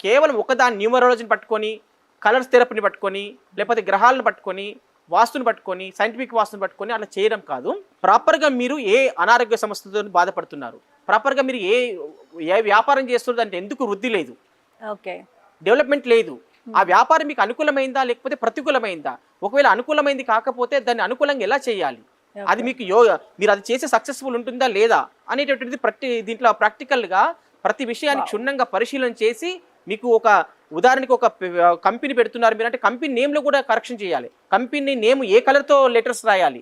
కేవలం ఒకదాని న్యూమరాలజీని పట్టుకొని, కలర్స్ థెరపీని పట్టుకొని, లేకపోతే గ్రహాలను పట్టుకొని, వాస్తుని పట్టుకొని, సైంటిఫిక్ వాస్తుని పట్టుకొని అట్లా చేయడం కాదు. ప్రాపర్గా మీరు ఏ అనారోగ్య సమస్యతో బాధపడుతున్నారు, ప్రాపర్గా మీరు ఏ వ్యాపారం చేస్తున్నారు, అంటే ఎందుకు వృద్ధి లేదు, ఓకే, డెవలప్మెంట్ లేదు, ఆ వ్యాపారం మీకు అనుకూలమైందా లేకపోతే ప్రతికూలమైందా, ఒకవేళ అనుకూలమైంది కాకపోతే దాన్ని అనుకూలంగా ఎలా చేయాలి, అది మీకు మీరు అది చేసే సక్సెస్ఫుల్ ఉంటుందా లేదా అనేటటువంటిది దీంట్లో ప్రాక్టికల్గా ప్రతి విషయాన్ని క్షుణ్ణంగా పరిశీలన చేసి మీకు ఒక ఉదాహరణకి ఒక కంపెనీ పెడుతున్నారు మీరు అంటే కంపెనీ నేమ్లో కూడా కరెక్షన్ చేయాలి, కంపెనీ నేమ్ ఏ కలర్తో లెటర్స్ రాయాలి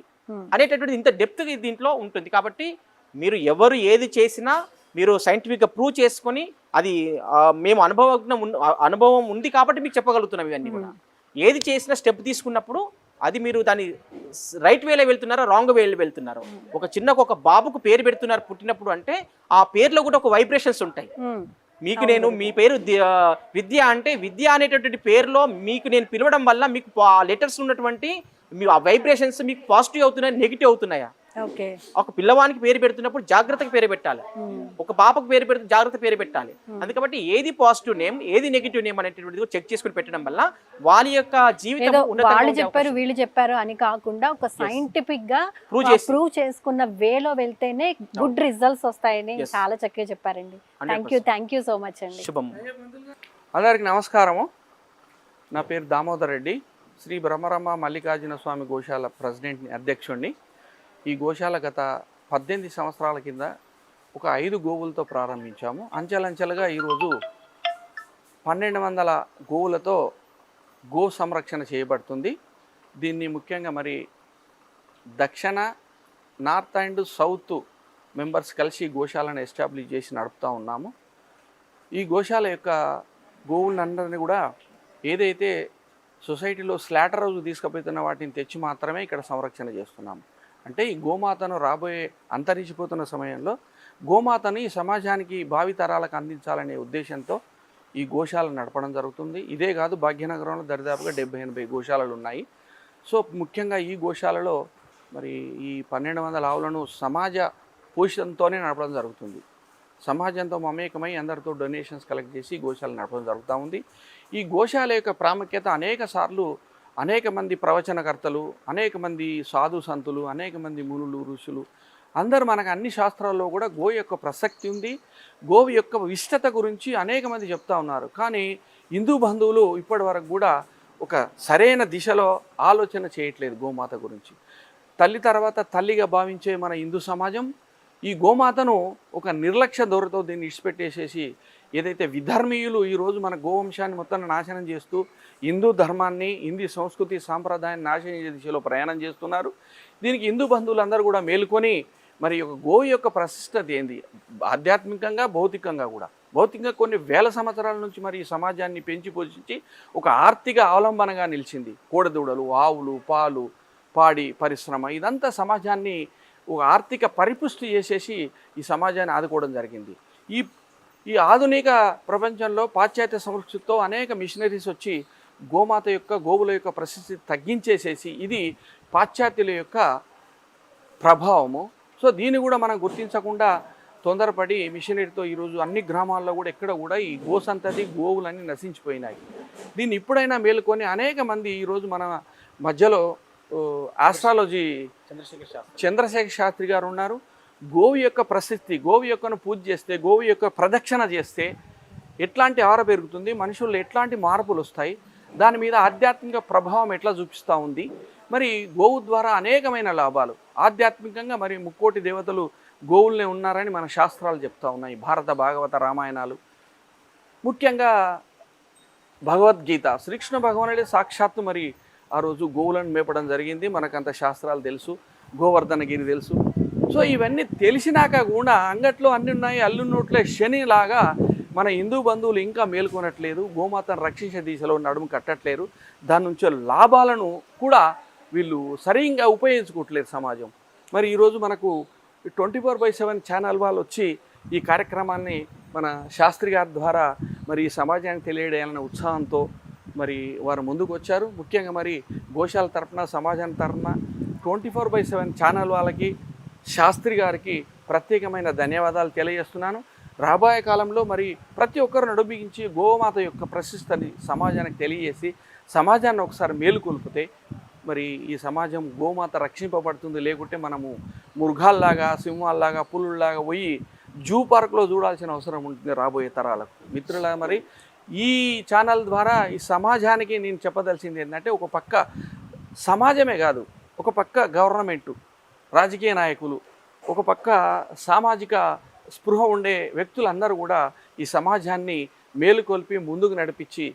అనేటటువంటిది ఇంత డెప్త్ దీంట్లో ఉంటుంది. కాబట్టి మీరు ఎవరు ఏది చేసినా మీరు సైంటిఫిక్గా ప్రూవ్ చేసుకొని అది మేము అనుభవం ఉంది కాబట్టి మీకు చెప్పగలుగుతున్నాం. ఇవన్నీ కూడా ఏది చేసినా స్టెప్ తీసుకున్నప్పుడు అది మీరు దాన్ని రైట్ వేలో వెళ్తున్నారో రాంగ్ వేలో వెళ్తున్నారో, ఒక బాబుకు పేరు పెడుతున్నారు పుట్టినప్పుడు అంటే ఆ పేరులో కూడా ఒక వైబ్రేషన్స్ ఉంటాయి. మీకు నేను మీ పేరు విద్య అంటే విద్య అనేటటువంటి పేరులో మీకు నేను పిలవడం వల్ల మీకు ఆ లెటర్స్ ఉన్నటువంటి మీ ఆ వైబ్రేషన్స్ మీకు పాజిటివ్ అవుతున్నాయి, నెగిటివ్ అవుతున్నాయా. ఒక పిల్లవానికి పేరు పెడుతున్నప్పుడు జాగ్రత్తగా పేరు పెట్టాలి, ఒక పాపకు పేరు పెడుతూ జాగ్రత్త పేరు పెట్టాలి. అందుకబట్టి ఏది పాజిటివ్ నేమ్ ఏది నెగిటివ్ నేమ్ అనేటువంటిది చెక్ చేసుకుని పెట్టడం వల్ల వాళ్ళ యొక్క జీవితం వాళ్ళు చెప్పారు వీళ్ళు చెప్పారు అని కాకుండా ఒక సైంటిఫిక్ గా ప్రూవ్ చేసుకున్న వేలో వెళ్తేనే గుడ్ రిజల్ట్స్ వస్తాయని చాలా చక్కగా చెప్పారండి. థ్యాంక్ యూ సో మచ్ అండి. శుభం. అందరికి నమస్కారము. నా పేరు దామోదర్ రెడ్డి, శ్రీ బ్రహ్మరమ మల్లికార్జున స్వామి గోశాల ప్రెసిడెంట్ని, అధ్యక్షుడిని. ఈ గోశాల గత 18 సంవత్సరాల కింద ఒక 5 గోవులతో ప్రారంభించాము. అంచెలంచెలుగా ఈరోజు 1200 గోవులతో గో సంరక్షణ చేయబడుతుంది. దీన్ని ముఖ్యంగా మరి దక్షిణ, నార్త్ అండ్ సౌత్ మెంబర్స్ కలిసి గోశాలను ఎస్టాబ్లిష్ చేసి నడుపుతూ ఉన్నాము. ఈ గోశాల యొక్క గోవులందరినీ కూడా ఏదైతే సొసైటీలో స్లాటర్ రోజు తీసుకుపోతున్న వాటిని తెచ్చి మాత్రమే ఇక్కడ సంరక్షణ చేస్తున్నాము. అంటే ఈ గోమాతను రాబోయే అంతరించిపోతున్న సమయంలో గోమాతను ఈ సమాజానికి భావితరాలకు అందించాలనే ఉద్దేశంతో ఈ గోశాలను నడపడం జరుగుతుంది. ఇదే కాదు, భాగ్యనగరంలో దరిదాపుగా 70-80 గోశాలలు ఉన్నాయి. సో ముఖ్యంగా ఈ గోశాలలో మరి ఈ 1200 ఆవులను సమాజ పోషణతోనే నడపడం జరుగుతుంది. సమాజంతో మమేకమై అందరితో డొనేషన్స్ కలెక్ట్ చేసి గోశాలను నడపడం జరుగుతూ ఉంది. ఈ గోశాల యొక్క ప్రాముఖ్యత అనేక సార్లు అనేక మంది ప్రవచనకర్తలు, అనేక మంది సాధు సంతులు, అనేక మంది మునులు, ఋషులు అందరూ మనకు అన్ని శాస్త్రాల్లో కూడా గో యొక్క ప్రసక్తి ఉంది, గోవు యొక్క విశిష్టత గురించి అనేక మంది చెప్తా ఉన్నారు. కానీ హిందూ బంధువులు ఇప్పటి వరకు కూడా ఒక సరైన దిశలో ఆలోచన చేయట్లేదు గోమాత గురించి. తల్లి తర్వాత తల్లిగా భావించే మన హిందూ సమాజం ఈ గోమాతను ఒక నిర్లక్ష్య ధోరణితో దీన్ని ఇడిచిపెట్టేసేసి ఏదైతే విధర్మీయులు ఈరోజు మన గోవంశాన్ని మొత్తం నాశనం చేస్తూ హిందూ ధర్మాన్ని, హిందూ సంస్కృతి సాంప్రదాయాన్ని నాశనం చేసే దిశలో ప్రయాణం చేస్తున్నారు. దీనికి హిందూ బంధువులందరూ కూడా మేలుకొని మరి ఒక గోవు యొక్క ప్రశిష్టత ఏంది, ఆధ్యాత్మికంగా భౌతికంగా కూడా, భౌతికంగా కొన్ని వేల సంవత్సరాల నుంచి మరి ఈ సమాజాన్ని పెంచి పోషించి ఒక ఆర్థిక అవలంబనగా నిలిచింది. కోడదూడలు, ఆవులు, పాలు, పాడి పరిశ్రమ ఇదంతా సమాజాన్ని ఒక ఆర్థిక పరిపుష్టి చేసేసి ఈ సమాజాన్ని ఆదుకోవడం జరిగింది. ఈ ఆధునిక ప్రపంచంలో పాశ్చాత్య సంస్కృతితో అనేక మిషనరీస్ వచ్చి గోమాత యొక్క గోవుల యొక్క ప్రసిద్ధి తగ్గించేసేసి ఇది పాశ్చాత్యుల యొక్క ప్రభావము. సో దీన్ని కూడా మనం గుర్తించకుండా తొందరపడి మిషనరీతో ఈరోజు అన్ని గ్రామాల్లో కూడా ఎక్కడ కూడా ఈ గోసంతతి గోవులన్నీ నశించిపోయినాయి. దీన్ని ఇప్పుడైనా మేలుకొని అనేక మంది ఈరోజు మన మధ్యలో ఆస్ట్రాలజీ చంద్రశేఖర్ శాస్త్రి గారు ఉన్నారు. గోవు యొక్క ప్రసిద్ధి, గోవు యొక్కను పూజ చేస్తే, గోవు యొక్క ప్రదక్షిణ చేస్తే ఎట్లాంటి ఆర పెరుగుతుంది, మనుషుల్లో ఎట్లాంటి మార్పులు వస్తాయి, దాని మీద ఆధ్యాత్మిక ప్రభావం ఎట్లా చూపిస్తూ ఉంది. మరి గోవు ద్వారా అనేకమైన లాభాలు ఆధ్యాత్మికంగా మరి 3 కోటి దేవతలు గోవుల్నే ఉన్నారని మన శాస్త్రాలు చెప్తూ ఉన్నాయి. భారత భాగవత రామాయణాలు, ముఖ్యంగా భగవద్గీత, శ్రీకృష్ణ భగవానుడే సాక్షాత్తు మరి ఆ రోజు గోవులను మేపడం జరిగింది. మనకంత శాస్త్రాలు తెలుసు, గోవర్ధనగిరి తెలుసు. సో ఇవన్నీ తెలిసినాక కూడా అంగట్లో అన్ని ఉన్నాయి, అల్లున్నోట్లే శనిలాగా మన హిందూ బంధువులు ఇంకా మేల్కొనట్లేదు, గోమాతను రక్షించే దిశలో నడుము కట్టట్లేరు, దాని నుంచి లాభాలను కూడా వీళ్ళు సరిగ్గా ఉపయోగించుకోవట్లేదు సమాజం. మరి ఈరోజు మనకు 24/7 ఛానల్ వాళ్ళు వచ్చి ఈ కార్యక్రమాన్ని మన శాస్త్రి గారి ద్వారా మరి ఈ సమాజానికి తెలియజేయాలనే ఉత్సాహంతో మరి వారు ముందుకు వచ్చారు. ముఖ్యంగా మరి గోశాల తరఫున, సమాజానికి తరఫున 24/7 ఛానల్ వాళ్ళకి, శాస్త్రి గారికి ప్రత్యేకమైన ధన్యవాదాలు తెలియజేస్తున్నాను. రాబోయే కాలంలో మరి ప్రతి ఒక్కరు నడుబిగించి గోమాత యొక్క ప్రశస్తని సమాజానికి తెలియజేసి సమాజాన్ని ఒకసారి మేలుకొల్పితే మరి ఈ సమాజం గోమాత రక్షింపబడుతుంది. లేకుంటే మనము మృగాల్లాగా, సింహాల్లాగా, పులుల్లాగా పోయి జూ పార్క్లో చూడాల్సిన అవసరం ఉంటుంది రాబోయే తరాలకు. మిత్రుల, మరి ఈ ఛానల్ ద్వారా ఈ సమాజానికి నేను చెప్పదలసింది ఏంటంటే, ఒక పక్క సమాజమే కాదు, ఒక పక్క గవర్నమెంటు, రాజకీయ నాయకులు, ఒక పక్క సామాజిక స్పృహ ఉండే వ్యక్తులందరూ కూడా ఈ సమాజాన్ని మేలుకొల్పి ముందుకు నడిపించి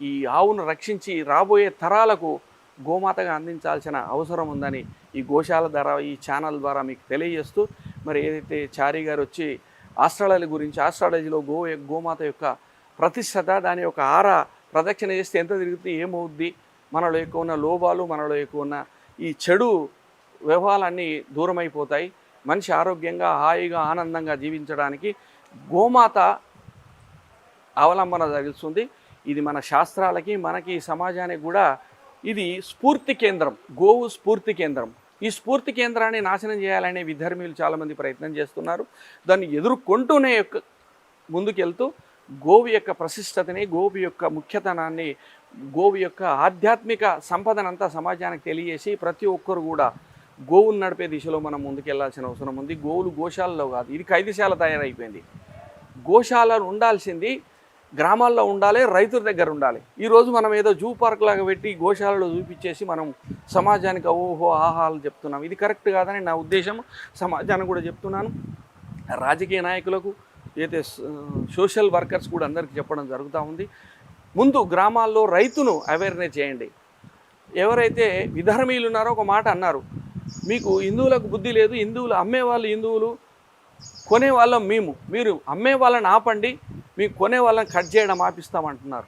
ఈ ఆవును రక్షించి రాబోయే తరాలకు గోమాతగా అందించాల్సిన అవసరం ఉందని ఈ గోశాల ద్వారా, ఈ ఛానల్ ద్వారా మీకు తెలియజేస్తూ, మరి ఏదైతే చారి గారు వచ్చి ఆస్ట్రాలజీ గురించి, ఆస్ట్రాలజీలో గోమాత యొక్క ప్రతిష్టత, దాని యొక్క ఆరా ప్రదక్షిణ చేస్తే ఎంత తిరుగుతుంది, ఏమవుద్ది, మనలో ఎక్కువ ఉన్న లోపాలు, మనలో ఎక్కువ ఉన్న ఈ చెడు వ్యవహారాలన్నీ దూరమైపోతాయి. మనిషి ఆరోగ్యంగా, హాయిగా, ఆనందంగా జీవించడానికి గోమాత అవలంబన తెలుస్తుంది. ఇది మన శాస్త్రాలకి, మనకి, సమాజానికి కూడా ఇది స్ఫూర్తి కేంద్రం. గోవు స్ఫూర్తి కేంద్రం. ఈ స్ఫూర్తి కేంద్రాన్ని నాశనం చేయాలనే విధర్మీయులు చాలామంది ప్రయత్నం చేస్తున్నారు. దాన్ని ఎదుర్కొంటూనే ముందుకెళ్తూ గోవు యొక్క ప్రశిష్టతని, గోవు యొక్క ముఖ్యతనాన్ని, గోవు యొక్క ఆధ్యాత్మిక సంపదనంతా సమాజానికి తెలియజేసి ప్రతి ఒక్కరు కూడా గోవును నడిపే దిశలో మనం ముందుకెళ్లాల్సిన అవసరం ఉంది. గోవులు గోశాలలో కాదు, ఇది ఖైదీశాల తయారైపోయింది. గోశాలలు ఉండాల్సింది గ్రామాల్లో ఉండాలి, రైతుల దగ్గర ఉండాలి. ఈరోజు మనం ఏదో జూ పార్క్ లాగా పెట్టి గోశాలలో చూపించేసి మనం సమాజానికి ఓహో ఆహాలు చెప్తున్నాం. ఇది కరెక్ట్ కాదని నా ఉద్దేశం. సమాజానికి కూడా చెప్తున్నాను, రాజకీయ నాయకులకు, అయితే సోషల్ వర్కర్స్ కూడా అందరికీ చెప్పడం జరుగుతూ ఉంది. ముందు గ్రామాల్లో రైతును అవేర్నెస్ చేయండి. ఎవరైతే విధర్మీయులు ఉన్నారో ఒక మాట అన్నారు, మీకు హిందువులకు బుద్ధి లేదు, హిందువులు అమ్మేవాళ్ళు హిందువులు, కొనేవాళ్ళం మేము, మీరు అమ్మే వాళ్ళని ఆపండి, మీకు కొనే వాళ్ళని కట్ చేయడం ఆపిస్తామంటున్నారు.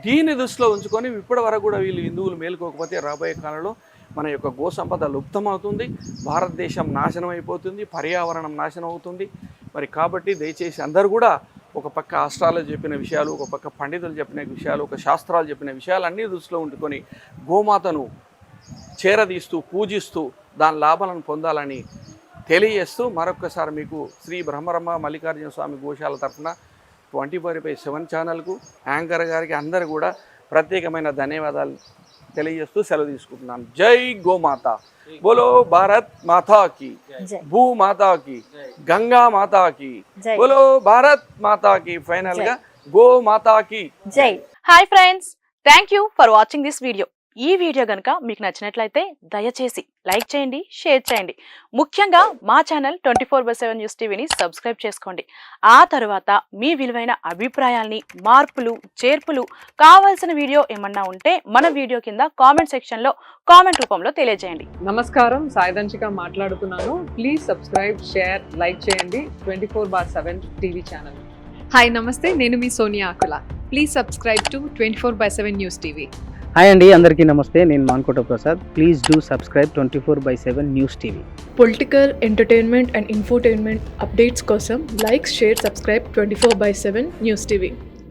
దీన్ని దృష్టిలో ఉంచుకొని ఇప్పటి వరకు కూడా వీళ్ళు హిందువులు మేలుకోకపోతే రాబోయే కాలంలో మన యొక్క గోసంపద లుప్తమవుతుంది, భారతదేశం నాశనం అయిపోతుంది, పర్యావరణం నాశనం అవుతుంది. మరి కాబట్టి దయచేసి అందరూ కూడా ఒక పక్క ఆస్ట్రాలజీ చెప్పిన విషయాలు, ఒక పక్క పండితులు చెప్పిన విషయాలు, ఒక శాస్త్రాలు చెప్పిన విషయాలు అన్నీ దృష్టిలో ఉంచుకొని గోమాతను చేరదీస్తూ, పూజిస్తూ దాని లాభాలను పొందాలని తెలియజేస్తూ మరొక్కసారి మీకు శ్రీ బ్రహ్మరమ్మ మల్లికార్జున స్వామి గోశాల తరఫున 24/7 ఛానల్కు, యాంకర్ గారికి అందరూ కూడా ప్రత్యేకమైన ధన్యవాదాలు తెలియజేస్తూ సెలవు తీసుకుంటున్నాను. జై గోమాత, బోలో భారత్ మాతాకి, భూ మాతాకి, గంగా మాతాకి, బోలో భారత్ మాతాకి, ఫైనల్ గా గో మాతాకి జై. Hi friends, thank you for watching this video. ఈ వీడియో గనుక మీకు నచ్చినట్లయితే దయచేసి లైక్ చేయండి, షేర్ చేయండి. ముఖ్యంగా మా ఛానల్ 24/7 న్యూస్ టీవీని సబ్స్క్రైబ్ చేసుకోండి. ఆ తర్వాత మీ విలువైన అభిప్రాయాల్ని, మార్పులు, చేర్పులు, కావాల్సిన వీడియో ఏమన్నా ఉంటే మన వీడియో కింద కామెంట్ సెక్షన్లో కామెంట్ రూపంలో తెలియజేయండి. నమస్కారం, సాయిదంచిక మాట్లాడుతున్నాను. ప్లీజ్ సబ్స్క్రైబ్, షేర్, లైక్ చేయండి 24/7 టీవీ ఛానల్. హాయ్ నమస్తే, నేను మీ Sonia Akula. Please subscribe to 24/7 news TV. Hi అండి, అందరికీ నమస్తే. నేను Mankota Prasad. Please do subscribe 24/7 news TV. Political, entertainment and infotainment updates కోసం like, share, subscribe 24/7 news TV.